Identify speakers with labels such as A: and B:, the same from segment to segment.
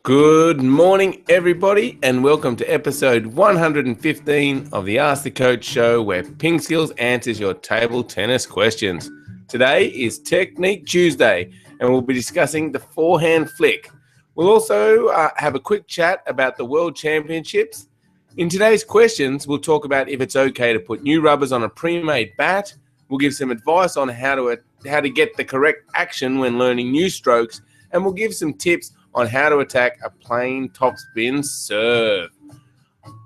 A: Good morning, everybody, and welcome to episode 115 of the Ask the Coach show, where PingSkills answers your table tennis questions. Today is Technique Tuesday, and we'll be discussing the forehand flick. We'll also have a quick chat about the World Championships. In today's questions, we'll talk about if it's okay to put new rubbers on a pre-made bat. We'll give some advice on how to get the correct action when learning new strokes, and we'll give some tips on how to attack a plain topspin serve.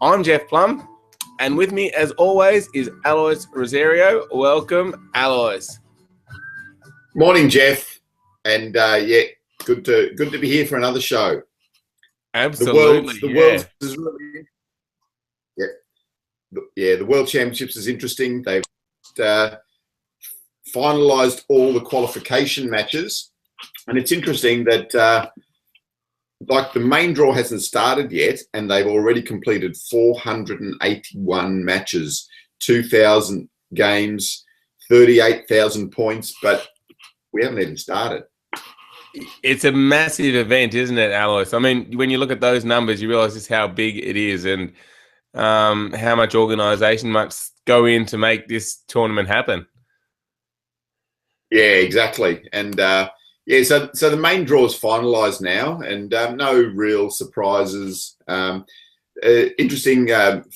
A: I'm Jeff Plum, and with me, as always, is Alois Rosario. Welcome, Alois.
B: Morning, Jeff, and good to be here for another show.
A: Absolutely,
B: the world is really, the World Championships is interesting. They've finalised all the qualification matches, and it's interesting that. Like the main draw hasn't started yet, and they've already completed 481 matches, 2,000 games, 38,000 points, but we haven't even started.
A: It's a massive event, isn't it, Alois? I mean, when you look at those numbers, you realise just how big it is and how much organisation must go in to make this tournament happen.
B: Yeah, exactly. And so the main draw is finalised now, and no real surprises. Interesting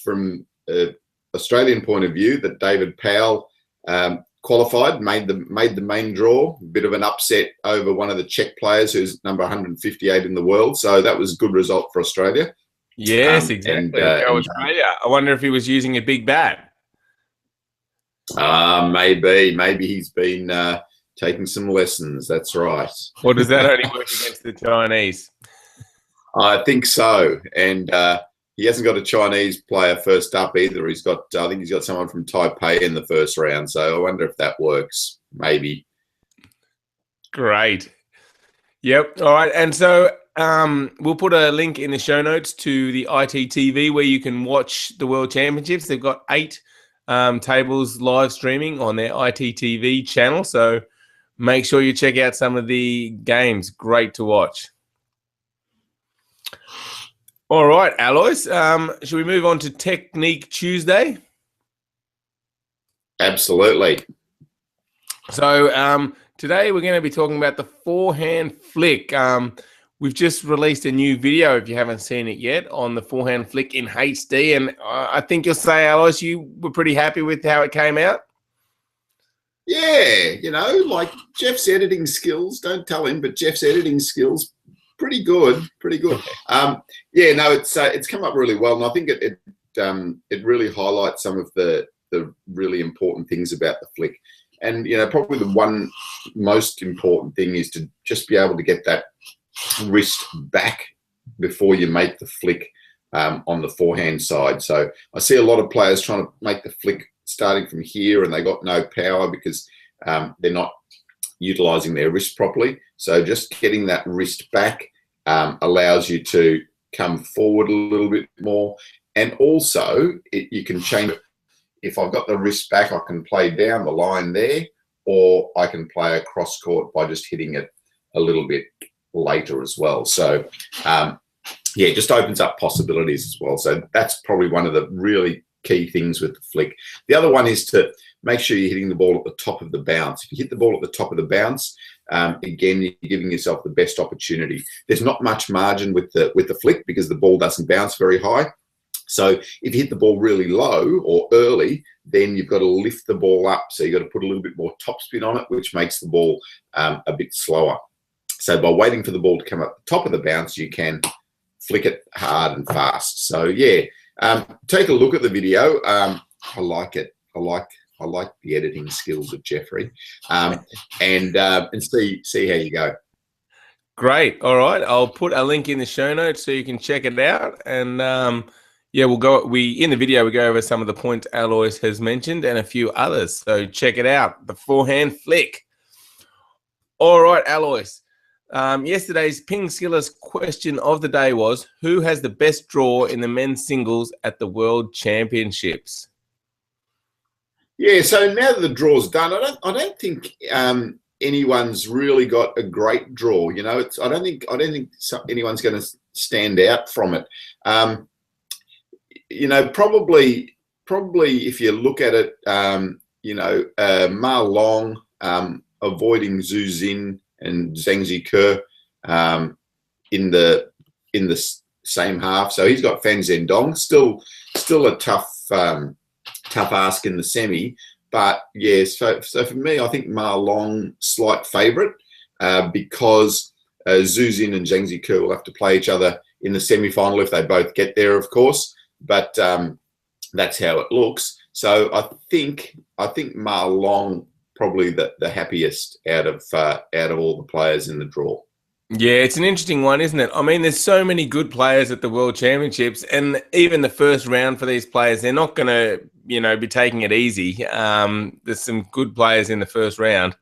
B: from Australian point of view that David Powell qualified, made the main draw. A bit of an upset over one of the Czech players who's number 158 in the world. So that was a good result for Australia.
A: Yes, exactly. Australia. I wonder if he was using a big bat.
B: Maybe he's been taking some lessons. That's right.
A: Or does that only work against the Chinese?
B: I think so. And he hasn't got a Chinese player first up either. I think he's got someone from Taipei in the first round. So I wonder if that works. Maybe.
A: Great. Yep. All right. And so we'll put a link in the show notes to the ITTV where you can watch the World Championships. They've got 8 tables live streaming on their ITTV channel. So make sure you check out some of the games. Great to watch. All right, Alois, should we move on to Technique Tuesday?
B: Absolutely.
A: So today we're going to be talking about the forehand flick. We've just released a new video, if you haven't seen it yet, on the forehand flick in HD. And I think you'll say, Alois, you were pretty happy with how it came out?
B: Yeah, like Jeff's editing skills, don't tell him, but Jeff's editing skills, pretty good. It's come up really well, and I think it really highlights some of the really important things about the flick. And probably the one most important thing is to just be able to get that wrist back before you make the flick on the forehand side. So I see a lot of players trying to make the flick starting from here, and they got no power because they're not utilizing their wrist properly. So just getting that wrist back allows you to come forward a little bit more, and also you can change it. If I've got the wrist back, I can play down the line there, or I can play across court by just hitting it a little bit later as well. So it just opens up possibilities as well. So that's probably one of the really key things with the flick. The other one is to make sure you're hitting the ball at the top of the bounce. If you hit the ball at the top of the bounce, again, you're giving yourself the best opportunity. There's not much margin with the flick because the ball doesn't bounce very high. So if you hit the ball really low or early, then you've got to lift the ball up. So you've got to put a little bit more topspin on it, which makes the ball a bit slower. So by waiting for the ball to come up the top of the bounce, you can flick it hard and fast. So yeah. Take a look at the video. I like it. I like the editing skills of Jeffrey, and see how you go.
A: Great. All right, I'll put a link in the show notes so you can check it out. And we'll go. In the video we go over some of the points Alois has mentioned and a few others. So check it out. The forehand flick. All right, Alois. Yesterday's PingSkills question of the day was, who has the best draw in the men's singles at the World Championships?
B: Yeah, so now that the draw's done, I don't think anyone's really got a great draw. You know, I don't think anyone's going to stand out from it. You know, probably if you look at it, you know, Ma Long avoiding Zhu Xin and Zhang Zhike in the same half. So he's got Fan Zhendong, still a tough ask in the semi. But yeah, so for me, I think Ma Long slight favourite because Zhu Xin and Zhang Zhike will have to play each other in the semi-final if they both get there, of course. But that's how it looks. So I think Ma Long probably the happiest out of all the players in the draw.
A: Yeah, it's an interesting one, isn't it? I mean, there's so many good players at the World Championships, and even the first round for these players, they're not going to, you know, be taking it easy. There's some good players in the first round.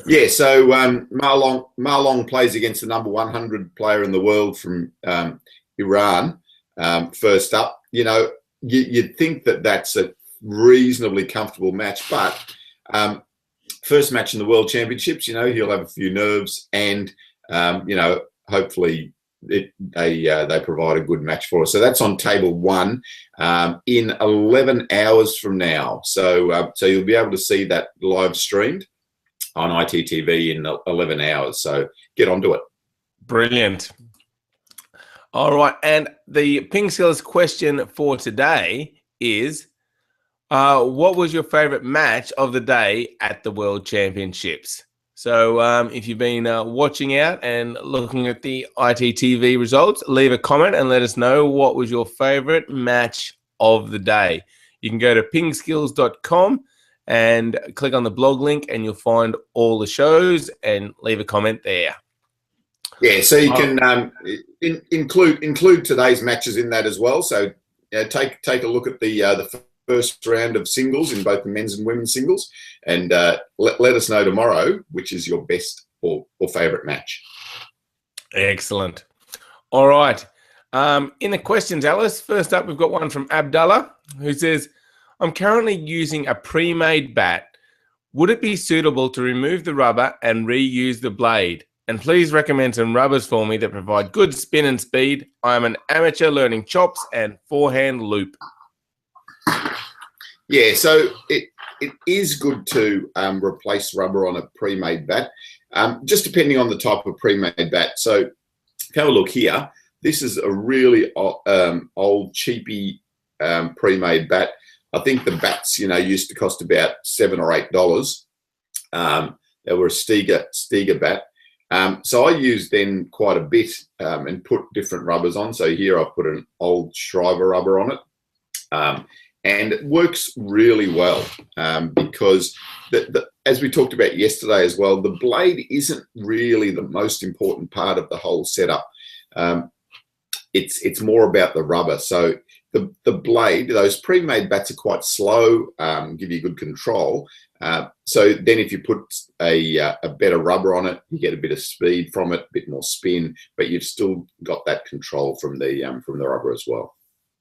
B: Yeah, so Ma Long plays against the number 100 player in the world from Iran. First up, you know, you'd think that's a reasonably comfortable match, but first match in the World Championships, you know, he'll have a few nerves, and you know, hopefully they provide a good match for us. So that's on table 1 in 11 hours from now. So so you'll be able to see that live streamed on ITTV in 11 hours. So get onto it.
A: Brilliant. All right, and the PingSkills question for today is, what was your favorite match of the day at the World Championships? So if you've been watching out and looking at the ITTV results, leave a comment and let us know what was your favorite match of the day. You can go to pingskills.com and click on the blog link, and you'll find all the shows and leave a comment there.
B: Yeah, so you can include today's matches in that as well. So take a look at the first round of singles in both the men's and women's singles, and let us know tomorrow which is your best or favourite match.
A: Excellent. All right. In the questions, Alice, first up, we've got one from Abdullah, who says, I'm currently using a pre-made bat. Would it be suitable to remove the rubber and reuse the blade? And please recommend some rubbers for me that provide good spin and speed. I am an amateur learning chops and forehand loop.
B: Yeah, so it is good to replace rubber on a pre-made bat, just depending on the type of pre-made bat. So if you have a look here, this is a really old cheapy pre-made bat. I think the bats, you know, used to cost about $7 or $8. They were a Stiga bat. So I used then quite a bit and put different rubbers on. So here I've put an old Shriver rubber on it. And it works really well because, as we talked about yesterday as well, the blade isn't really the most important part of the whole setup. It's more about the rubber. So the blade, those pre-made bats are quite slow, give you good control. So then if you put a better rubber on it, you get a bit of speed from it, a bit more spin, but you've still got that control from the rubber as well.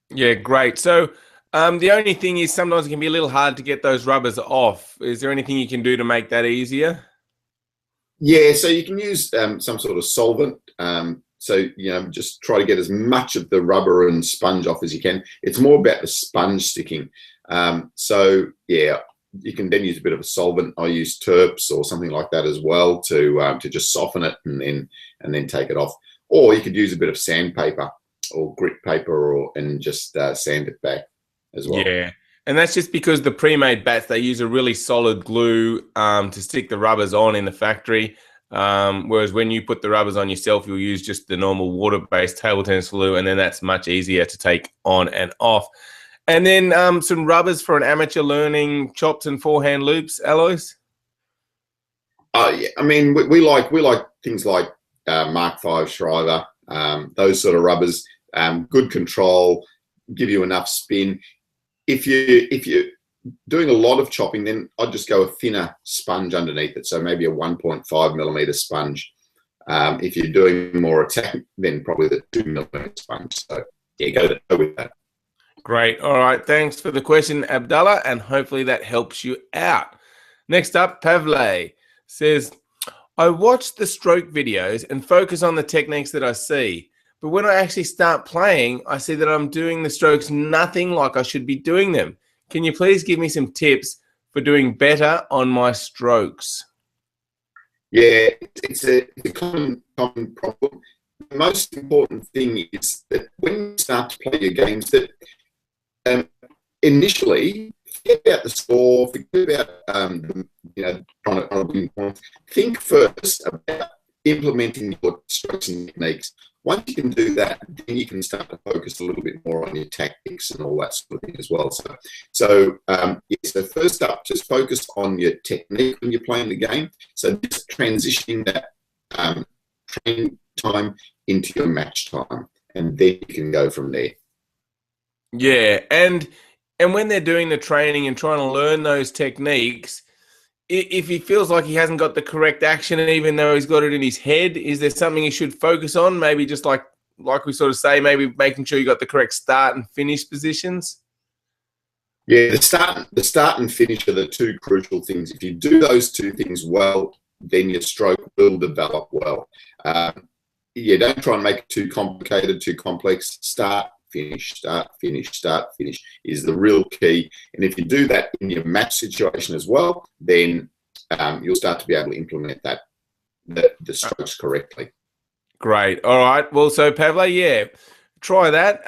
A: Yeah, great. So the only thing is sometimes it can be a little hard to get those rubbers off. Is there anything you can do to make that easier?
B: Yeah, so you can use some sort of solvent. So, you know, just try to get as much of the rubber and sponge off as you can. It's more about the sponge sticking. So, yeah, you can then use a bit of a solvent. I use terps or something like that as well to just soften it and then take it off. Or you could use a bit of sandpaper or grit paper and just sand it back as well.
A: Yeah, and that's just because the pre-made bats, they use a really solid glue to stick the rubbers on in the factory. Whereas when you put the rubbers on yourself, you'll use just the normal water-based table tennis glue, and then that's much easier to take on and off. And then some rubbers for an amateur learning chops and forehand loops, Alois?
B: Yeah, I mean, we like things like Mark V Shriver, those sort of rubbers, good control, give you enough spin. If you're doing a lot of chopping, then I'd just go a thinner sponge underneath it. So maybe a 1.5 millimeter sponge. If you're doing more attack, then probably the 2 millimeter sponge. So yeah, go with that.
A: Great. All right. Thanks for the question, Abdullah, and hopefully that helps you out. Next up, Pavle says, I watch the stroke videos and focus on the techniques that I see. But when I actually start playing, I see that I'm doing the strokes nothing like I should be doing them. Can you please give me some tips for doing better on my strokes?
B: Yeah, it's a common problem. The most important thing is that when you start to play your games, that initially, forget about the score, forget about trying to win points. Think first about implementing your strokes and techniques. Once you can do that, then you can start to focus a little bit more on your tactics and all that sort of thing as well. So first up, just focus on your technique when you're playing the game. So just transitioning that training time into your match time, and then you can go from there.
A: Yeah, and when they're doing the training and trying to learn those techniques, if he feels like he hasn't got the correct action, and even though he's got it in his head, is there something he should focus on? Maybe just like we sort of say, maybe making sure you got the correct start and finish positions.
B: Yeah, the start and finish are the two crucial things. If you do those two things well, then your stroke will develop well. Don't try and make it too complicated, too complex. Start, finish, start, finish, start, finish is the real key. And if you do that in your match situation as well, then you'll start to be able to implement the strokes correctly.
A: Great. All right. Well, so Pavle, try that.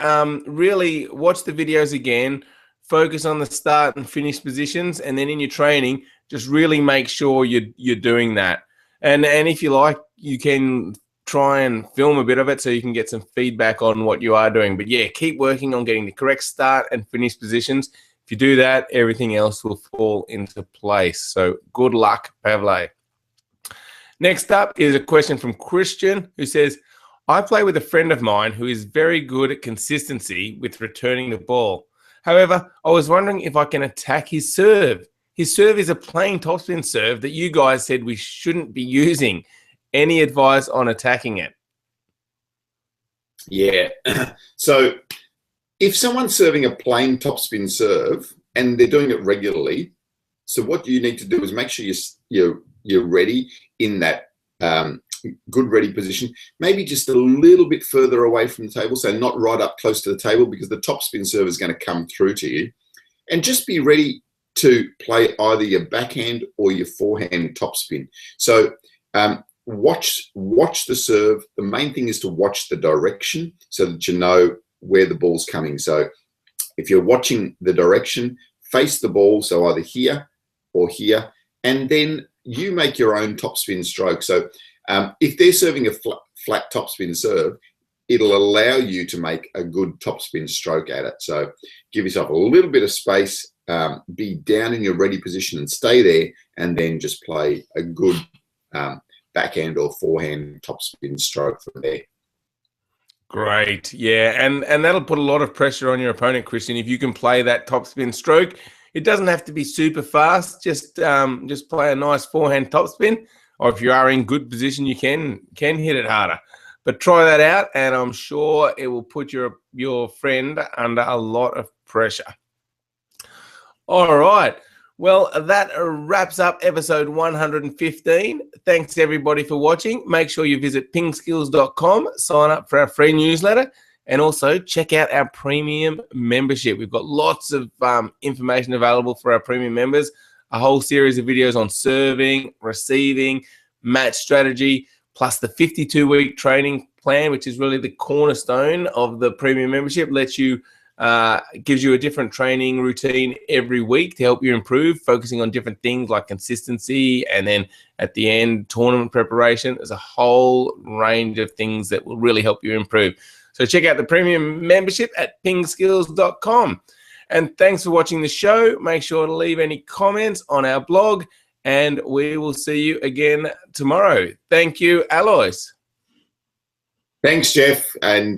A: Really watch the videos again. Focus on the start and finish positions, and then in your training, just really make sure you're doing that. And if you like, you can try and film a bit of it so you can get some feedback on what you are doing. But yeah, keep working on getting the correct start and finish positions. If you do that, everything else will fall into place. So good luck, Pavle. Next up is a question from Christian, who says, I play with a friend of mine who is very good at consistency with returning the ball. However, I was wondering if I can attack his serve. His serve is a plain topspin serve that you guys said we shouldn't be using. Any advice on attacking it?
B: Yeah. So if someone's serving a plain topspin serve and they're doing it regularly, so what you need to do is make sure you're ready in that good ready position, maybe just a little bit further away from the table, so not right up close to the table, because the topspin serve is going to come through to you. And just be ready to play either your backhand or your forehand topspin. So watch the serve. The main thing is to watch the direction so that you know where the ball's coming. So if you're watching the direction, face the ball, so either here or here, and then you make your own topspin stroke. So if they're serving a flat topspin serve, it'll allow you to make a good topspin stroke at it. So give yourself a little bit of space, be down in your ready position and stay there, and then just play a good backhand or forehand topspin stroke from there.
A: Great. Yeah, and that'll put a lot of pressure on your opponent, Christian, if you can play that topspin stroke. It doesn't have to be super fast. Just play a nice forehand topspin, or if you are in good position, you can hit it harder. But try that out, and I'm sure it will put your friend under a lot of pressure. All right. Well, that wraps up episode 115. Thanks, everybody, for watching. Make sure you visit pingskills.com, sign up for our free newsletter, and also check out our premium membership. We've got lots of information available for our premium members, a whole series of videos on serving, receiving, match strategy, plus the 52-week training plan, which is really the cornerstone of the premium membership. Gives you a different training routine every week to help you improve, focusing on different things like consistency, and then at the end, tournament preparation. There's a whole range of things that will really help you improve. So check out the premium membership at pingskills.com. And thanks for watching the show. Make sure to leave any comments on our blog, and we will see you again tomorrow. Thank you, Alois.
B: Thanks, Jeff. And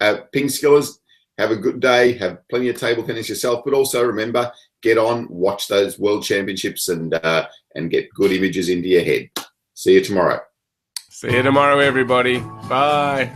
B: PingSkillers, have a good day. Have plenty of table tennis yourself, but also remember, get on, watch those World Championships, and get good images into your head. See you tomorrow.
A: See you tomorrow, everybody. Bye.